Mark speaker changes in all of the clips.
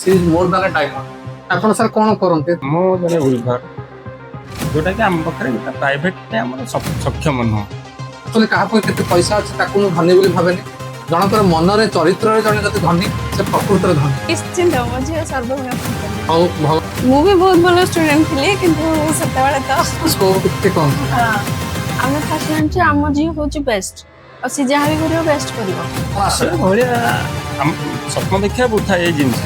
Speaker 1: C is more than a diamond ଆପଣ sir କଣ କରନ୍ତି?
Speaker 2: ମୁଁ ଜଣେ ୱିଭର, ଯୋଉଟା କି ଆମ ପାଖରେ ପ୍ରାଇଭେଟ ଆମର ସକ୍ଷମ ନୁହଁ।
Speaker 1: ଆକ୍ଚୁଆଲି କାହା ପାଖରେ କେତେ ପଇସା ଅଛି ତାକୁ ମୁଁ ଧନୀ ବୋଲି ଭାବେନି। ଜଣଙ୍କର ମନରେ ଚରିତ୍ରରେ ଜଣେ ଯଦି ଧନୀ ସେ ପ୍ରକୃତରେ ଧନୀ।
Speaker 3: ନିଶ୍ଚିନ୍ତ ମୋ ଝିଅ ସର୍ବଗୁଣ
Speaker 1: ହଉ ଭଲ
Speaker 3: ମୁଁ ବି ବହୁତ ଭଲ ଷ୍ଟୁଡେଣ୍ଟ ଥିଲି କିନ୍ତୁ ସେତେବେଳେ ତ
Speaker 1: ସ୍କୋପ ଟିକେ କମ୍।
Speaker 3: ଆମେ ଫାଷ୍ଟ ଜାଣିଛୁ ଆମ ଝିଅ ହଉଛି ବେଷ୍ଟ ଆଉ ସେ ଯାହା ବି କରିବ ବେଷ୍ଟ କରିବ।
Speaker 1: ଆସେ
Speaker 2: ଭଳିଆ ସ୍ୱପ୍ନ ଦେଖିବା ବୃଥା ଏଇ ଜିନିଷ।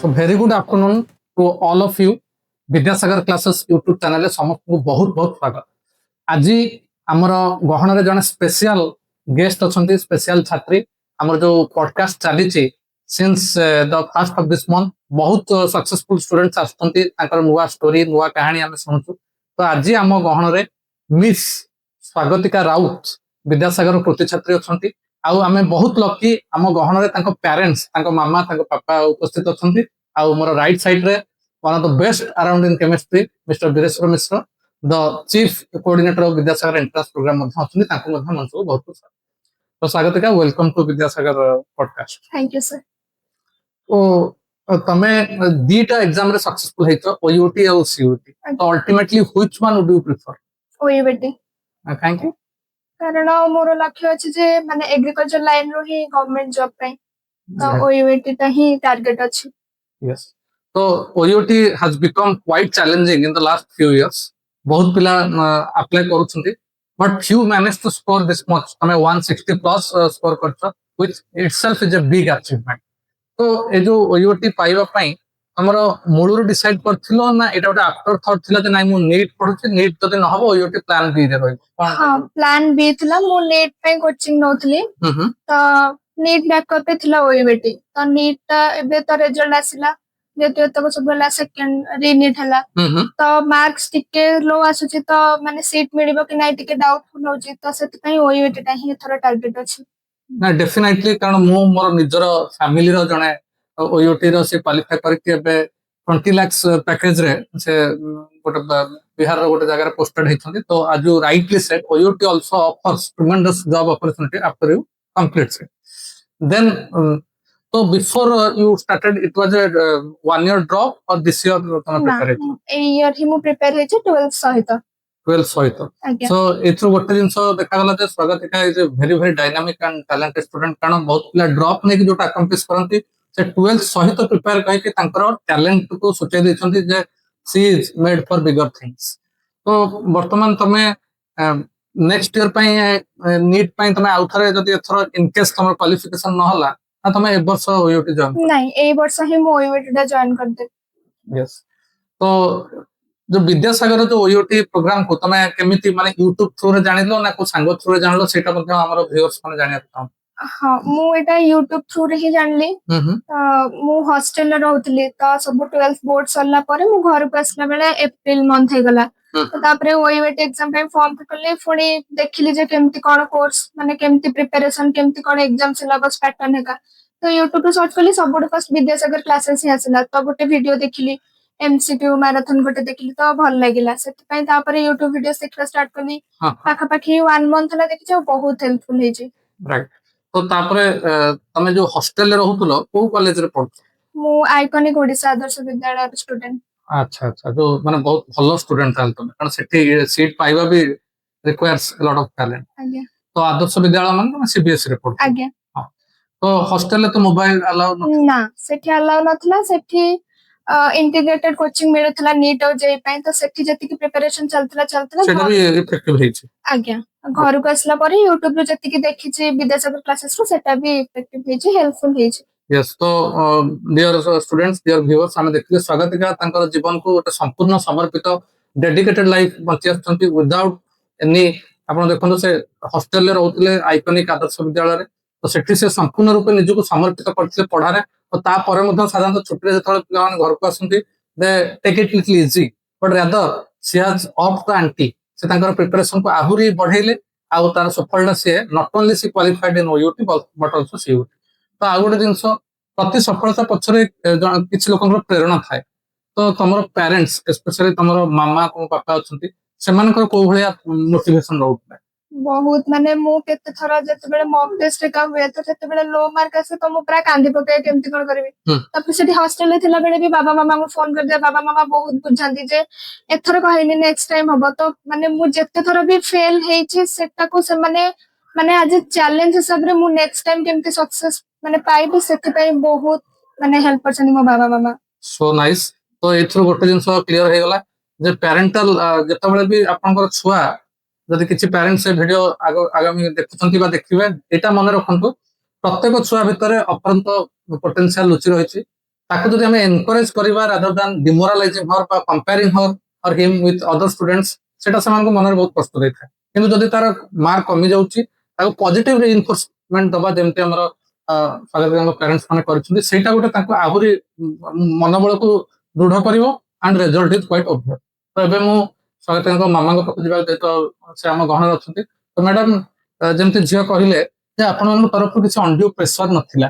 Speaker 1: So very good afternoon to all of you. Vidyasagar classes YouTube channel समस्त बहुत बहुत स्वागत। आज आमर गहन जन स्पेशल गेस्ट अच्छा स्पेशल छात्री आमर जो पॉडकास्ट चली since the first of this month बहुत सक्सेसफुल स्टूडेंट्स आसुच्चंती नुआ स्टोरी नुआ कहानी आम शुणुचु। तो आज आम गहन मिस स्वागतिका राउत विद्यासागर कृति छात्री अच्छा आउ आमे बहुत लकी आम गहन पेरेंट्स मामा पापा उपस्थित अच्छा। मोर राइट साइड रे one of the best around in chemistry mister Bireswar Mishra the chief coordinator of Vidyasagar entrance programme बहुत बहुत तो स्वागतिका welcome to Vidyasagar podcast.
Speaker 3: Thank you sir.
Speaker 1: तो तमे दीटा एग्जाम रे सक्सेसफुल हेतो ओयूटी और सीयूटी तो ultimately which one would you prefer?
Speaker 3: OUT
Speaker 1: thank you.
Speaker 3: कारण मोर लक्ष्य अछि जे माने एग्रीकल्चर लाइन रो ही गवर्नमेंट जॉब पे तो ओयूटी ता ही टारगेट अछि।
Speaker 1: यस तो OUAT has become quite challenging in the last few years. बहुत पिला अप्लाई करूछंती but few manage to score this much. तमे 160 प्लस स्कोर करछ which itself is a big achievement. तो ए जो ओयूटी पाइबा पई हमरो मूलरू डिसाइड करथिलो ना एटा गोटे आफ्टर थॉट थिला जे नाइ मु नीट पढुछि नीट जदि न हबो ओयूटी प्लान बी रे रहइबो।
Speaker 3: हां प्लान बी थिला मु नीट पे कोचिंग नोथली तो नीट बैकअप पे थिला ओयूटी तो नीट ता एबे तो रिजल्ट आसिला जेते तक सब वाला सेकंड रीनीट हला तो मार्क्स टिके लो आसुची तो माने सीट मिलिबो कि नाइ टिके डाउटफुल होची तो सेति पई ओयूटी ता ही थोड़ा टारगेट अछि
Speaker 1: ना डेफिनेटली कारण मु मोर निजर फैमिली रो जने ओयूटी रो से क्वालिफाई करके एबे 20 लाख पैकेज रे से गोटे बिहार रो गोटे जगह पोस्टेड हेछंती। तो आज you rightly said OUAT also offers tremendous job opportunity after you complete it then तो before you started it was a 1 year drop और दिस ईयर तुम प्रिपेयर हेछ
Speaker 3: ए ईयर ही मु प्रिपेयर हेछ 12th सहित
Speaker 1: 12 सहित। सो एथरो गोटे जिंस देखा गला जे Swagatika is a very very dynamic and talented student कारण बहुत पिला ड्रॉप नै कि जोटा अकम्प्लिश करंती से 12th सहित प्रिपेयर कहि कि तांकर टैलेंट को सोचे दैछंती जे she is made for bigger things. तो वर्तमान तमे नेक्स्ट ईयर पई नीट पई तमे आउथरे जदि एथरो इन केस तमर क्वालिफिकेशन न होला ना तमे ए वर्ष ओयूटी जॉइन
Speaker 3: नहीं ए वर्ष ही मु ओयूटी दा जॉइन कर दे।
Speaker 1: यस तो जो विद्यासागर जो ओयूटी प्रोग्राम को तमे केमिति माने यूट्यूब थ्रू रे जानिलो ना को संग थ्रू रे जानिलो सेटा मध्ये हमर व्यूअर्स माने जानिया चाहन।
Speaker 3: हां मु एटा यूट्यूब थ्रू रे ही जानली। मु हॉस्टल रे रहउतली तो सब 12th बोर्ड सरला परे मु घर को आसला बेले अप्रैल मंथ हे गला तो तापरे ओयूटी एग्जाम पे फॉर्म फिकले फुनी देखिली जे केमति कोन कोर्स माने केमति प्रिपरेशन केमति कोन एग्जाम सिलेबस पैटर्न हेका तो यूट्यूब पे सर्च कली सब फर्स्ट विद्यासागर क्लासेस ही आसला तो गोटे वीडियो देखिली एमसीक्यू मैराथन गोटे देखिली तो भल लागिला सेति पई तापरे यूट्यूब वीडियो देखला स्टार्ट कली पाखा पाखी 1 मंथ ला देखि छ बहुत हेल्पफुल हे जे।
Speaker 1: राइट तो तापरे तमे जो हॉस्टल रे रहउतलो को कॉलेज रे पढ?
Speaker 3: मु आइकॉनिक ओडिसा आदर्श विद्यालय स्टूडेंट।
Speaker 1: अच्छा अच्छा जो माने बहुत भलो स्टूडेंट ताल तमे कारण सेठी सीट पाइबा भी requires a lot of talent.
Speaker 3: आज्ञा
Speaker 1: तो आदर्श विद्यालय माने सीबीएसई रे पढ?
Speaker 3: आज्ञा
Speaker 1: तो हॉस्टल रे तो मोबाइल अलाउ न
Speaker 3: ना सेठी अलाउ नथला सेठी इंटीग्रेटेड कोचिंग मिलुथला नीट और जेई पई तो सेठी जति की प्रिपरेशन चलतला
Speaker 1: सेटा भी इफेक्टिव हेछि।
Speaker 3: आज्ञा घर को असला परे यूट्यूब रे जति की देखि छी विद्यासागर क्लासेस रो सेटा भी इफेक्टिव हेछि हेल्पफुल हेछि।
Speaker 1: यस तो डियर स्टूडेंट्स डियर व्यूअर्स हम देखिले स्वागतिका तांकर जीवन को गोटे संपूर्ण समर्पित डेडिकेटेड लाइफ बंची आछंती विदाउट एनी आपण देखंतो से हॉस्टल रे रहउतले आइकॉनिक आदर्श विद्यालय रे तो सेठी से संपूर्ण रूप निज को समर्पित करथिले पढारे और ता परे मध्ये साधारण छुट्टी रे जतले पिलान घर को आसंती they take it little easy but rather she has of the anti से तांकर प्रिपरेशन को आहुरी बढ़ेले आउ तार सफलता से not only she qualified in OUT but also CUT. तो आ गोटे जिनस प्रति सफलता पछरे किछि लोकंकर प्रेरणा थाए तो तमर पेरेंट्स स्पेशली तमर मामा को पापा अछंती सेमानकर को भलिया मोटिवेशन रहउतला
Speaker 3: बहुत माने मु केते थरा जते बेले मॉक टेस्ट का हुए तो सेते बेले लो मार्क आसे तो मु पूरा कांदी पके केमती कोन करबी तापर सेठी हॉस्टल में थिला बेले भी बाबा मामा को फोन कर दे बाबा मामा बहुत बुझांती जे एथर कहैनी नेक्स्ट टाइम हबो तो माने मु जते थरा भी फेल हेछि सेटा को से माने आज चैलेंज हिसाब रे मु नेक्स्ट टाइम केमती सक्सेस माने पाइबी सेति पई बहुत माने हेल्प करछनी मो बाबा मामा
Speaker 1: सो नाइस तो एथरो गोटे जिंस क्लियर हे गला जे पेरेंटल जते बेले भी आपनकर छुआ जदि किसी पेरेंट्स से वीडियो आगामी देखुछंती बा देखिबे एटा मन रखंतु प्रत्येक छुआ भितरे अपरंत पोटेंशियल लुचि रहिछि ताको जदि हमें एनकरेज करिबा रादर देन डिमोरलाइजिंग हर बा कंपेयरिंग हर और हिम विथ अदर स्टूडेंट्स सेटा समान को मन रे बहुत कष्ट देता किंतु जदि तार मार्क कमी जाउछि ताको पॉजिटिव रिइनफोर्समेंट दबा जेमते हमर स्वागत पेरेंट्स माने करछुंती सेटा गोटे ताको आहुरी मनोबल को दृढ़ करिवो and result is quite obvious तो एबे मु स्वागत मामा को पाखु जिबा तो से आम गहन अच्छे तो मैडम जमती झील कहले आपण तरफ किसी अंड्यू प्रेसर नथिला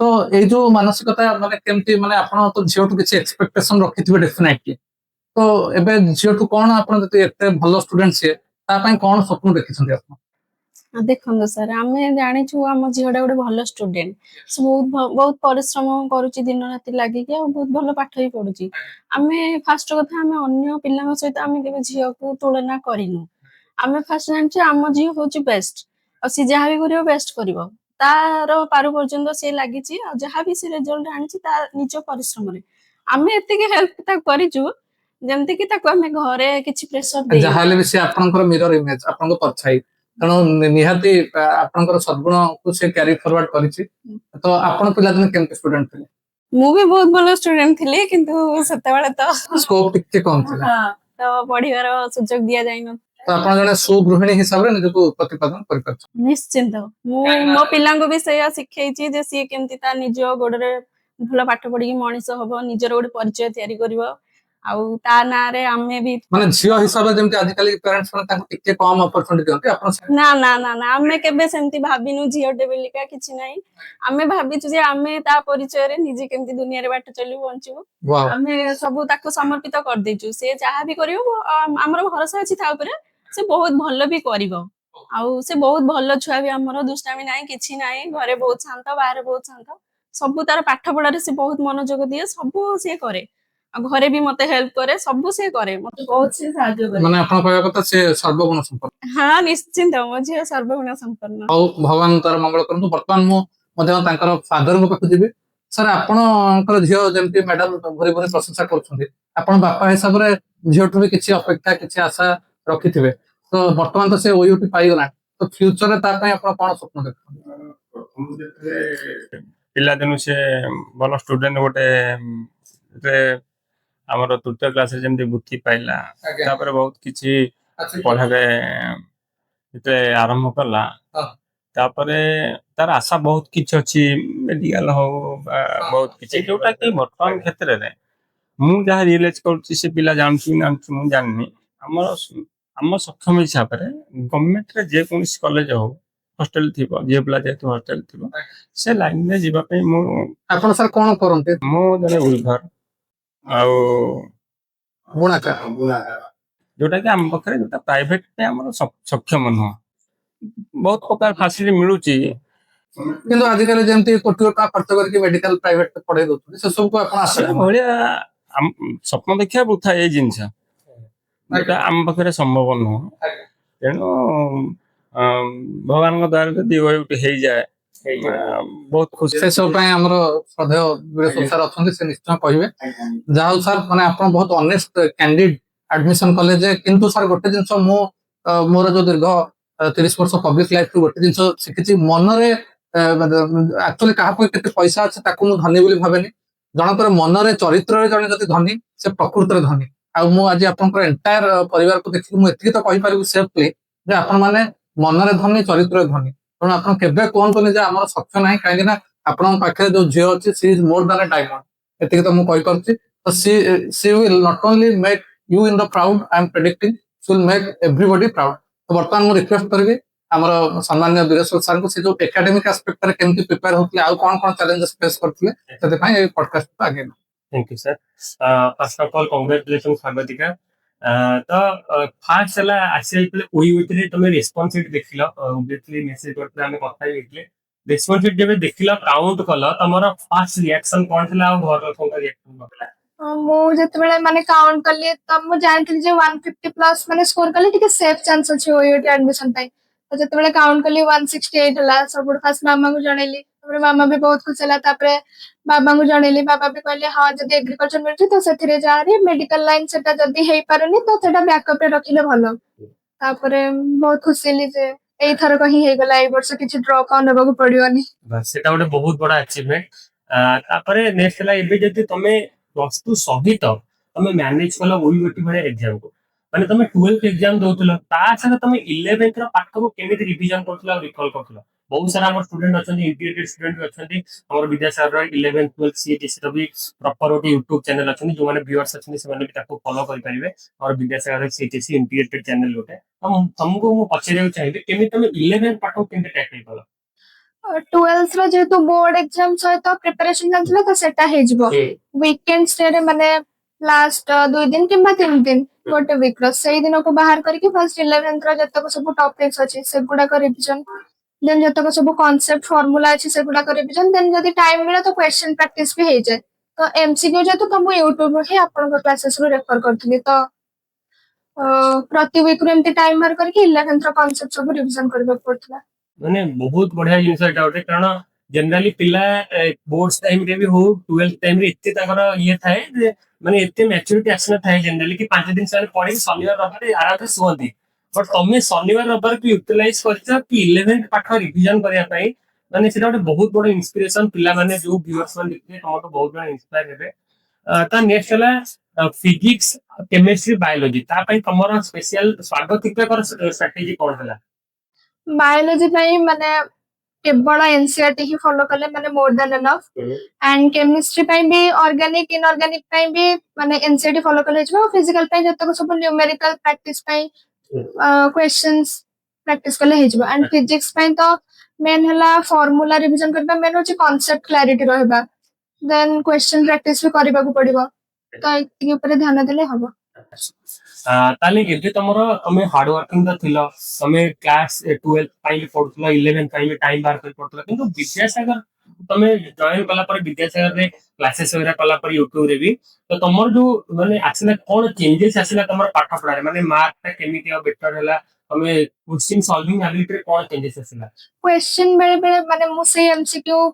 Speaker 1: तो ये जो मानसिकता माने केमती माने आपण तो झील टू किसी एक्सपेक्टेशन रखिथिबे डेफिनेटली तो एबे झील टू कोन आपण जते एते भलो स्टूडेंट छे ता पई कोन स्वप्न देखिछन्ती आपण
Speaker 4: देखो सर आम जानी आम झीटा गोटे भल स्टूडेंट से बहुत बहुत परिश्रम करुच्ची दिन राति लगिक बहुत भल पाठ भी पढ़ुची आम फास्ट कथा आम अन्य पिला सहित आम के झील को तुलना करूँ आम फास्ट जानी आम झी हूँ बेस्ट और सी जहाँ भी कर बेस्ट कर तार पारु पर्यंत सी लगी जहाँ भी सी रिजल्ट आनी निज परिश्रम आम एति हेल्प करूँ जमती कि आम घरे किसी प्रेसर
Speaker 1: जहाले भी से आपनकर मिरर इमेज आपनको परछाई तेणु निहाती आपनकर सद्गुण को से कैरी फॉरवर्ड करिछि तो आपण पिला दिन केमते स्टूडेंट थिले
Speaker 4: मु भी बहुत भलो स्टूडेंट थिले किंतु सेते बेले तो
Speaker 1: स्कोप टिके कम थिला
Speaker 4: हां तो पढिबार सुযোগ दिया जाय न
Speaker 1: तो आपण जने सुगृहिणी हिसाब रे निजको प्रतिपादन करि परछ
Speaker 4: निश्चिंत मु मो पिलांग भी सेया सिखैछि जे सी केमती ता निज गोडरे भलो पाठ पढी मनिष होबो निजर गोडे परिचय तयारी करबो आउ ता ना रे आमे भी
Speaker 1: माने झियो हिसाब रे जेमति आजिकली पेरेंट्स माने ताको टिके कम अपॉर्चुनिटी दियंती आपण
Speaker 4: ना ना ना ना आमे केबे सेमती भाबिनु झियो डेबिलिका किछि नै आमे भाबिछु जे आमे ता परिचय रे निजे केमती दुनिया रे बाट चलु बंचु आमे सब ताको समर्पित कर देछु से जहा भी करियो हमर भरोसा अछि था ऊपर से बहुत भलो भी करिवो आउ से बहुत भलो छुआ भी हमर दुष्टामी नै किछि नै घरे बहुत शांत बाहर बहुत शांत सब तार पाठ पढ़ा रे से बहुत मनोयोग दिए सब से करे घरे भी मते हेल्प करे सब से करे मते बहुत से सहायता करे
Speaker 1: माने आपण कहया कथा से सर्वगुण संपन्न
Speaker 4: हां निश्चिंत मझे सर्वगुण संपन्न
Speaker 1: औ भगवान तार मंगल करंतु वर्तमान मु मते तांकर फादर को पाखु जिबे सर आपणकर झियो जेमति मैडम भरी भरी प्रशंसा करछुंदी आपण बापा हिसाब रे झियोटु भी किछि अपेक्षा किछि आशा रखिथिबे तो वर्तमान तो से ओयूटी पाई गला तो फ्यूचर रे ता पई आपण कोन स्वप्न देखछुंदी
Speaker 2: पिला दिनु से भल स्टूडेंट गोटे हमर तृतीय क्लास रे जेमति बुद्धि पाइला तापर बहुत किछि पढ़ाबे इते आरंभ करला तापर तार आशा बहुत किछि अछि मेडिकल हो बहुत किछि जोटा कि वर्तमान क्षेत्र रे मु जहा रियलाइज करछि से पिला जानछि ना मु जाननी हमर सक्षम हिसाब रे गवर्नमेंट रे जे कोन कॉलेज हो हॉस्टल थिबो जे पिला जे हॉस्टल थिबो से लाइन रे जिबा पे मु
Speaker 1: आपण सर कोन करंते
Speaker 2: मु जने उलघर आउ
Speaker 1: बुणाकार
Speaker 2: जोटा कि हम पखरे जोटा प्राइवेट पे हमर सक्षम न बहुत प्रकार फैसिलिटी मिलुची
Speaker 1: किंतु आजिकल जेमती कोटी का खर्च करके मेडिकल प्राइवेट पे पढ़ाई दउछ से सब को आपण आशा
Speaker 2: भलिया स्वप्न देखिया बुथा ए जिंस जोटा हम पखरे संभव न तेनो भगवान को द्वारा जदी ओयुट हे जाए बहुत खुशी से सब पय हमरो श्रद्धेय वीडियो संसार अछंती से निश्चय कहिबे जाउ सर माने आपण बहुत ऑनेस्ट कैंडिड एडमिशन कॉलेज किंतु सर गोटे जिंस मो मोर जो दीर्घ 30 वर्ष पब्लिक लाइफ गोटे जिंस सिखिछि मन रे एक्चुअली कहा कोई केते पैसा अछि ताकू मु धनी बोली भाबेनी जनकर मन रे चरित्र रे जने जति धनी से प्रकृति रे धनी आ मु आज आपनकर एंटायर परिवार को देखि मु एतिक तो कहि पारिबु सेफली जे आपण माने मन रे धनी चरित्र रे धनी तेणु आप केवे कहतुनि आम सक्षम ना कहीं आपण पाखे जो झील अच्छी सी इज मोर दान ए डायमंड एति तो मुझे तो she will not only make you in the proud I am predicting she will make everybody proud तो बर्तमान मुझे रिक्वेस्ट करी आमर सम्मान्य वीरेश्वर सर को से जो एकेडमिक एस्पेक्ट रे केमती प्रिपेयर होतले आ कोन कोन चैलेंजेस फेस करतले तते पॉडकास्ट आगे
Speaker 5: thank you sir first of all congratulation स्वागतिका तो फास्ट हला आसी जेतले ओयूटी रे तुम रिस्पांसिबिलिटी देखिलो ऑब्वियसली मेसेज करते हमें କଥା ହେଇଥିଲେ रिस्पांसिबिलिटी जेबे देखिलो काउंट कलो तमरो फास्ट रिएक्शन कोन थिला और घर लोगन का रिएक्शन बतला
Speaker 3: ମୁଁ ଯେତେବେଳେ ମାନେ କାଉଣ୍ଟ କଲି ତ ମୁଁ ଜାଣିଥିଲି ଯେ 150 ପ୍ଲସ୍ ମାନେ ସ୍କୋର କଲେ ଟିକେ ସେଫ୍ ଚାନ୍ସ ଅଛି ଓୟୁଟି ଆଡମିସନ ପାଇଁ। ତ ଯେତେବେଳେ କାଉଣ୍ଟ କଲି 168 ହେଲା ସବୁଠୁ ଫାଷ୍ଟ ମାମାଙ୍କୁ ଜଣେଇଲି ତାପରେ ମାମା ବି ବହୁତ ଖୁସି ହେଲା ତାପରେ ବାବାଙ୍କୁ ଜଣେଇଲି ବାବା ବି କହିଲେ ହଁ ଯଦି ଏଗ୍ରିକଲଚର ମିଳୁଛି ତ ସେଥିରେ ଯାହାରି ମେଡିକାଲ ଲାଇନ ସେଟା ଯଦି ହେଇପାରୁନି ତ ସେଟା ବ୍ୟାକଅପ ରେ ରଖିଲେ ଭଲ। ତାପରେ ବହୁତ ଖୁସି ହେଲି ଯେ ଏଇଥରକ ହିଁ ହେଇଗଲା ଏଇ ବର୍ଷ କିଛି ଡ୍ରପ୍ ଆଉ ନେବାକୁ ପଡିବନି।
Speaker 5: बस सेटा गोटे बहुत बड़ा अचीवमेंट तापरे नेक्स्ट हला एबे जति तमे प्लस 2 सहित तमे मैनेज कलो ओयूटी भले एग्जाम को माने तमे 12th एग्जाम दोतलो ता साथ तमे 11th रो पाठ को केमिति रिवीजन करथलो और रिकॉल करथलो बहुत सारा हमर स्टूडेंट अछंती इंटीग्रेटेड स्टूडेंट अछंती हमर विद्यासागर रो 11th 12th सीएचएस रो भी प्रॉपर ओटी YouTube चैनल अछंती जो माने व्यूअर्स अछंती से माने भी ताको फॉलो करि परिबे और विद्यासागर सीएचएस इंटीग्रेटेड चैनल गोटे हम हमको मु पछरे चाहिबे केमिति तमे 11th पाठ को केमिति टैकल कलो
Speaker 3: 12th ର ଯେହେତୁ ବୋର୍ଡ ଏକ୍ସାମ ସହିତ ପ୍ରିପାରେସନ ଚାଲିଥିଲା ତ ସେଟା ହେଇଯିବ ୱିକେଣ୍ଡ ରେ ମାନେ ଲାଷ୍ଟ 2 ଦିନ କିମ୍ବା 3 ଦିନ ଗୋଟେ ୱିକ୍ ର ସେଇ ଦିନକୁ ବାହାର କରିକି ଫାର୍ଷ୍ଟ 11th ର ଯେତକ ସବୁ ଟପିକ୍ସ ଅଛି ସେଗୁଡାକ ରିଭିଜନ ଦେନ୍ ଯେତକ ସବୁ କନସେପ୍ଟ ଫର୍ମୁଲା ଅଛି ସେଗୁଡାକ ରିଭିଜନ ଦେନ୍ ଯଦି ଟାଇମ ମିଳେ ତ କ୍ୱେଶ୍ଚନ ପ୍ରାକ୍ଟିସ ବି ହେଇଯାଏ ତ ଏମସିକ୍ୟୁ ଯେହେତୁ ତ ମୁଁ ୟୁଟ୍ୟୁବ ହିଁ ଆପଣଙ୍କ କ୍ଲାसेस ରୁ ରେଫର କରିଥିଲି ତ ପ୍ରତି ୱିକ୍ ରୁ ଏମିତି ଟାଇମ ବାହାର କରିକି 11th ର କନସେପ୍ଟ ସବୁ ରିଭିଜନ କରିବାକୁ ପଡୁଥିଲା।
Speaker 5: माने बहुत बढ़िया जिनस एटा होते कारण जनरली पिला बोर्ड्स टाइम रे भी हो 12th टाइम रे इत्ते ताकर ये थाए जे माने इत्ते मैच्योरिटी आसना थाए जनरली कि 5 दिन से पढ़ी शनिवार रविवार आराम से सुवंती बट तमे शनिवार रविवार की यूटिलाइज करछ कि 11th पाठ रिवीजन करिया पई माने सेटा होते बहुत बड़ इंस्पिरेशन पिला माने जो व्यूअर्स मान देखते हम तो बहुत बड़ इंस्पायर हेबे ता नेक्स्ट हला फिजिक्स केमिस्ट्री बायोलॉजी ता पई तमरो स्पेशल स्वागतिक कर स्ट्रेटजी कोन हला
Speaker 3: बायोलॉजी ପାଇଁ ମାନେ କେବଳ ଏନसीईଆରଟି ହିଁ ଫଲୋ କଲେ ମାନେ ମୋर ଦେନ୍ ଏନଫ୍ एंड केमिस्ट्री ପାଇଁ ବି ऑर्गेनिक इनऑर्गेनिक ପାଇଁ ବି ମାନେ एनसीईआरटी ଫଲୋ କଲେ ଯିବ फिजिकल ପାଇଁ ଯେତକ ସବୁ न्यूमेरिकल प्रैक्टिस ପାଇଁ क्वेश्चंस प्रैक्टिस कले ହେଇଯିବ एंड फिजिक्स ପାଇଁ ତ मेन हला फार्मूला रिवीजन करबा मेन होची कांसेप्ट क्लैरिटी रहबा देन क्वेश्चन प्रैक्टिस भी करबाकू पड़िबो तो इति ऊपर ध्यान देले हबो
Speaker 5: ताले एबे तमरो तमे हार्ड वर्किंग तो थिलो तमे क्लास 12 पाइले पढुथलो 11 पाइले टाइम बार कर पढुथलो किंतु विद्यासागर तमे जॉइन कला पर विद्यासागर रे क्लासेस वगैरह कला पर YouTube रे भी तो तमर जो माने आसला कोन चेंजेस आसला तमर पाठ पढा रे माने मार्क ता केमिति और बेटर हला तमे क्वेश्चन सॉल्विंग एबिलिटी रे कोन चेंजेस आसला
Speaker 3: क्वेश्चन बेले बेले माने मु से एमसीक्यू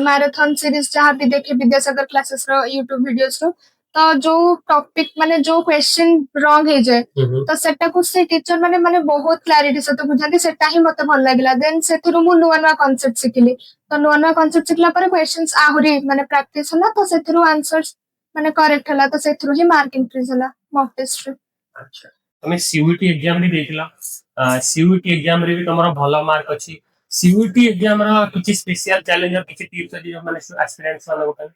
Speaker 3: मैराथन सीरीज जहाँ भी देखे विद्यासागर क्लासेस रो YouTube वीडियोस रो तो जो टॉपिक माने जो क्वेश्चन रॉन्ग हे जाए तो सेटा को से टीचर माने माने बहुत क्लैरिटी से तो बुझाती सेटा ही मते भल लागला देन सेथुरु मु नुवा नुवा कांसेप्ट सिखिली तो नुवा नुवा कांसेप्ट सिखला पर क्वेश्चंस आहुरी माने प्रैक्टिस होला तो सेथुरु आंसर्स माने करेक्ट होला तो सेथुरु ही मार्क इंक्रीज होला मॉक टेस्ट रे
Speaker 5: अच्छा तमे सीयूटी एग्जाम रे देखला सीयूटी एग्जाम रे भी तमरो भलो मार्क अछि सीयूटी एग्जाम रो किछि स्पेशल चैलेंज और किछि टिप्स अछि जो माने एस्पिरेंट्स वाला बताए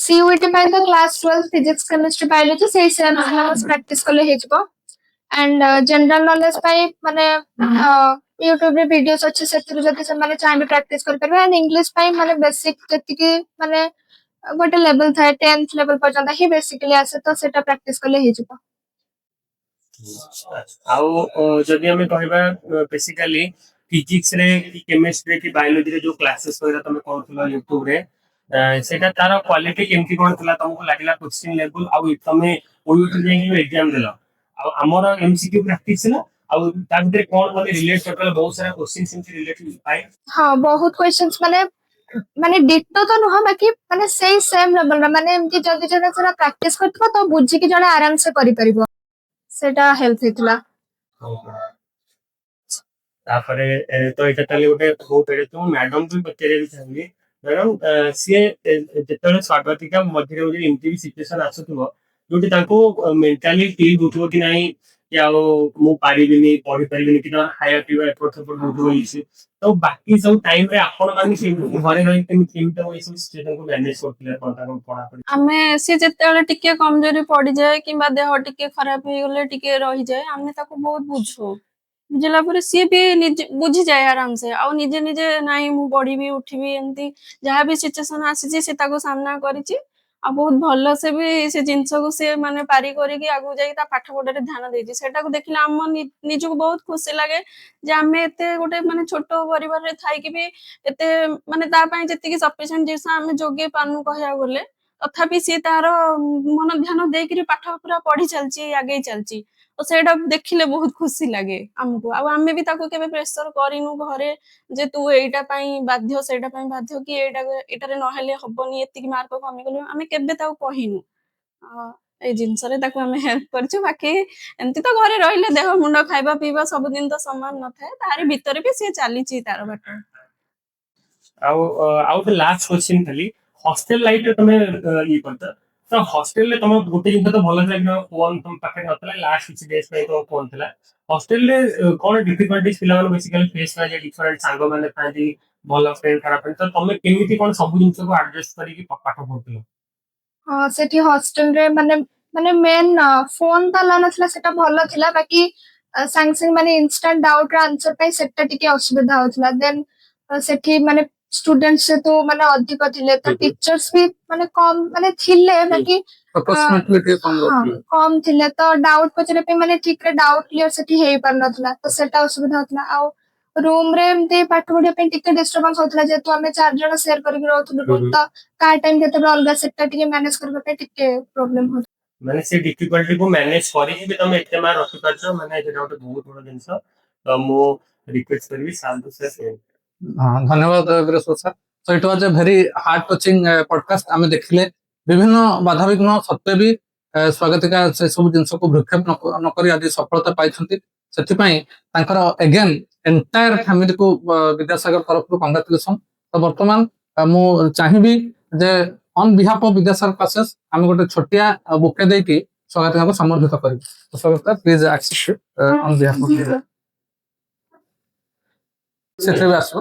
Speaker 3: सीयूटी ପାଇଁ ତ କ୍ଲାସ 12 फिजिक्स केमिस्ट्री बायोलॉजी ସେଇ ସେम ସିଲାବସ ପ୍ରାକ୍ଟିସ କଲେ ହେଇଯିବ एंड जनरल नॉलेज ପାଇଁ ମାନେ यूट्यूब रे वीडियोस ଅଛି ସେଥିରୁ ଯଦି ସେମାନେ ଚାହିଁବେ ପ୍ରାକ୍ଟିସ କରି ପାରିବେ एंड इंग्लिश ପାଇଁ ମାନେ बेसिक ଯେତିକି ମାନେ ଗୋଟେ ଲେଭେଲ ଥାଏ 10th ଲେଭେଲ ପର୍ଯ୍ୟନ୍ତ ହିଁ बेसिकली ଆସେ ତ ସେଟା ପ୍ରାକ୍ଟିସ କଲେ ହେଇଯିବ
Speaker 5: आउ जदि हमें कहबा बेसिकली फिजिक्स रे कि केमिस्ट्री कि बायोलॉजी रे जो क्लासेस वगैरह तमे करथलो YouTube रे सेटा तार क्वालिटी केमती कोन थला तुमको लागिला क्वेश्चन लेवल आउ तमे ओयूटी जेंगी एग्जाम देला आ हमर एमसीक्यू प्रैक्टिस ना आउ ता भीतर कोन माने रिलेट करला बहुत सारा क्वेश्चन सिंपली रिलेटेड पाए
Speaker 3: हां बहुत क्वेश्चंस माने माने डिटो तो नुह बाकी माने सेई सेम लेवल माने एमती जल्दी जल्दी सारा प्रैक्टिस करथबो तो बुझी कि जने आराम से करि परिबो सेटा हेल्प हेतला
Speaker 5: तापरे तो एटा ताले गोटे बहुत एटे तो मैडम भी बच्चे भी चाहिए मैडम सी जेतले स्वागतिका मध्य रे एमती सिचुएशन आसुथबो जोटी ताको मेंटली फील होथबो कि नाही कि आ मु पारिबिनी पढि परिबिनी कि हायर पीवा एफर्ट सपोर्ट होथबो इसी तो बाकी सब टाइम रे आपण माने से घरे रही केमता होई सब सिचुएशन को मैनेज करथिले कोन ताको पढा पढी
Speaker 4: आमे से जेतेले टिके कमजोरी पड़ी जाए किंबा देह टिके खराब हो गले टिके रही जाए आमे ताको बहुत बुझू बुझला पर सी भी निजे बुझी जाए आराम से आ निजे निजे नाही मु पढ़ी भी उठी भी एमती जहाँ भी सिचुएशन आसी से ताको सामना करिछि ଆଉ ବହୁତ ଭଲସେ ବି ସେ ଜିନିଷକୁ ସେ ମାନେ ପାରି କରିକି ଆଗକୁ ଯାଇକି ତା ପାଠ ପଢାରେ ଧ୍ୟାନ ଦେଇଛି। ସେଟାକୁ ଦେଖିଲେ ଆମ ନିଜକୁ ବହୁତ ଖୁସି ଲାଗେ ଯେ ଆମେ ଏତେ ଗୋଟେ ମାନେ ଛୋଟ ପରିବାରରେ ଥାଇକି ବି ଏତେ ମାନେ ତା ପାଇଁ ଯେତିକି ସଫିସିଏଣ୍ଟ ଜିନିଷ ଆମେ ଯୋଗେଇ ପାରୁନୁ କହିବାକୁ ଗଲେ, ତଥାପି ସିଏ ତାର ମନ ଧ୍ୟାନ ଦେଇକିରି ପାଠ ପୁରା ପଢି ଚାଲିଛି, ଆଗେଇ ଚାଲିଛି। ତ ସେଇଟା ଦେଖିଲେ ବହୁତ ଖୁସି ଲାଗେ ଆମକୁ। ଆଉ ଆମେ ବି ତାକୁ କେବେ ପ୍ରେସର କରିନୁ ଘରେ ଯେ ତୁ ଏଇଟା ପାଇଁ ବାଧ୍ୟ, ସେଇଟା ପାଇଁ ବାଧ୍ୟ, କି ଏଇଟାରେ ନହେଲେ ହବନି, ଏତିକି ମାର୍କ କମିଗଲେ, ଆମେ କେବେ ତାକୁ କହିନୁ। ଏଇ ଜିନିଷରେ ତାକୁ ଆମେ ହେଲ୍ପ କରିଛୁ। ବାକି ଏମିତି ତ ଘରେ ରହିଲେ ଦେହ ମୁଣ୍ଡ ଖାଇବା ପିଇବା ସବୁଦିନ ତ ସମାନ ନଥାଏ, ତାରି ଭିତରେ ବି ସିଏ ଚାଲିଛି ତାର ବାଟ।
Speaker 5: ଆଉ ଆଉ ଗୋଟେ ଲାଷ୍ଟ କ୍ୱେଶ୍ଚିନ୍ ଖାଲି, ହଷ୍ଟେଲ ଲାଇଫରେ ତମେ ଇଏ କରିଛ ତ ହଷ୍ଟେଲରେ ତମ ଗୋଟେ ଜିନିଷ ତ ଭଲ ଥିଲା କି ଫୋନ୍ ତମ ପାଖରେ ନଥିଲା, ଲାଷ୍ଟ କିଛି ଡେଜ୍ ପାଇଁ ତମ ଫୋନ୍ ଥିଲା। ହଷ୍ଟେଲରେ କଣ ଡିଫିକଲ୍ଟିଜ ପିଲାମାନେ ବେସିକାଲି ଫେସ୍ କରାଯାଏ? ଡିଫରେଣ୍ଟ ସାଙ୍ଗମାନେ ଥାନ୍ତି, ଭଲ ଫ୍ରେଣ୍ଡ ଖରାପ ଫ୍ରେଣ୍ଡ, ତ ତମେ କେମିତି କଣ ସବୁ ଜିନିଷକୁ ଆଡଜଷ୍ଟ କରିକି ପାଠ ପଢୁଥିଲ?
Speaker 3: ହଁ ସେଠି ହଷ୍ଟେଲରେ ମାନେ ମାନେ ମେନ୍ ଫୋନ ତ ଆଲାଉ ନଥିଲା, ସେଟା ଭଲ ଥିଲା। ବାକି ସାଙ୍ଗେ ସାଙ୍ଗେ ମାନେ ଇନଷ୍ଟାଣ୍ଟ ଡାଉଟ ର ଆନ୍ସର ପାଇଁ ସେଟା ଟିକେ ଅସୁବିଧା ହଉଥିଲା। ଦେନ୍ ସେଠି ମାନେ ଷ୍ଟୁଡେଣ୍ଟସ୍ ଯେହେତୁ ମାନେ ଅଧିକ ଥିଲେ ତ ଟିଚର୍ସ ବି ମାନେ କମ ମାନେ ଥିଲେ, ବାକି
Speaker 1: Approximately ଟିକେ କମ
Speaker 3: ହଁ
Speaker 1: ରହୁଥିଲେ।
Speaker 3: କମ ଥିଲେ। ତ ଡାଉଟ ପଚାରିବା ପାଇଁ ମାନେ ଠିକରେ ଡାଉଟ କ୍ଲିୟର ସେଠି ହେଇପାରୁନଥିଲା, ତ ସେଟା ଅସୁବିଧା ହଉଥିଲା। ଆଉ ରୁମ ରେ ଏମିତି ପାଠ ପଢିବା ପାଇଁ ଟିକେ ଡିଷ୍ଟର୍ବାନ୍ସ ହଉଥିଲା, ଯେହେତୁ ଆମେ 4 ଜଣ ସେୟାର କରିକି ରହୁଥିଲୁ ରୁମ। ତ କାହା ଟାଇମ କେତେବେଳେ ଅଲଗା, ସେଟା ଟିକେ ମ୍ୟାନେଜ କରିବା ପାଇଁ ଟିକେ ପ୍ରୋବ୍ଲେମ ହଉଥିଲା।
Speaker 5: ମାନେ ସେ ଡିଫିକଲ୍ଟିକୁ ମ୍ୟାନେଜ କରିକି ବି ତମେ ଏତେ ମାର୍କ ରଖିପାରୁଛ, ମାନେ ସେଟା ଗୋଟେ ବହୁତ ବଡ ଜିନିଷ। ତ ମୁଁ ରିକ୍ୱେଷ୍ଟ କରିବି ସାର୍ ସେ
Speaker 1: ହଁ ଧନ୍ୟବାଦ Bireswar sir. Show eat was A very heart touching podcast. ଆମେ ଦେଖିଲେ ବିଭିନ୍ନ ବାଧାବିଘ୍ନ ସତ୍ତ୍ୱେ ବି ସ୍ୱାଗତିକା ସେ ସବୁ ଜିନିଷକୁ ଭ୍ରୂକ୍ଷେପ ନକରି ଆଜି ସଫଳତା ପାଇଛନ୍ତି। ସେଥିପାଇଁ ତାଙ୍କର ଏଗେନ୍ ଏଣ୍ଟାୟାର ଫ୍ୟାମିଲିକୁ ବିଦ୍ୟାସାଗର ତରଫରୁ କଂଗ୍ରାଚୁଲେସନ। ତ ବର୍ତ୍ତମାନ ମୁଁ ଚାହିଁବି ଯେ on behalf of Vidyasagar classes ଆମେ ଗୋଟେ ଛୋଟିଆ ବୁକେ ଦେଇକି ସ୍ୱାଗତିକାକୁ ସମ୍ବର୍ଦ୍ଧିତ କରିବୁ। Swagatika please accept on behalf of ସେଥିରେ ବି ଆସିବ।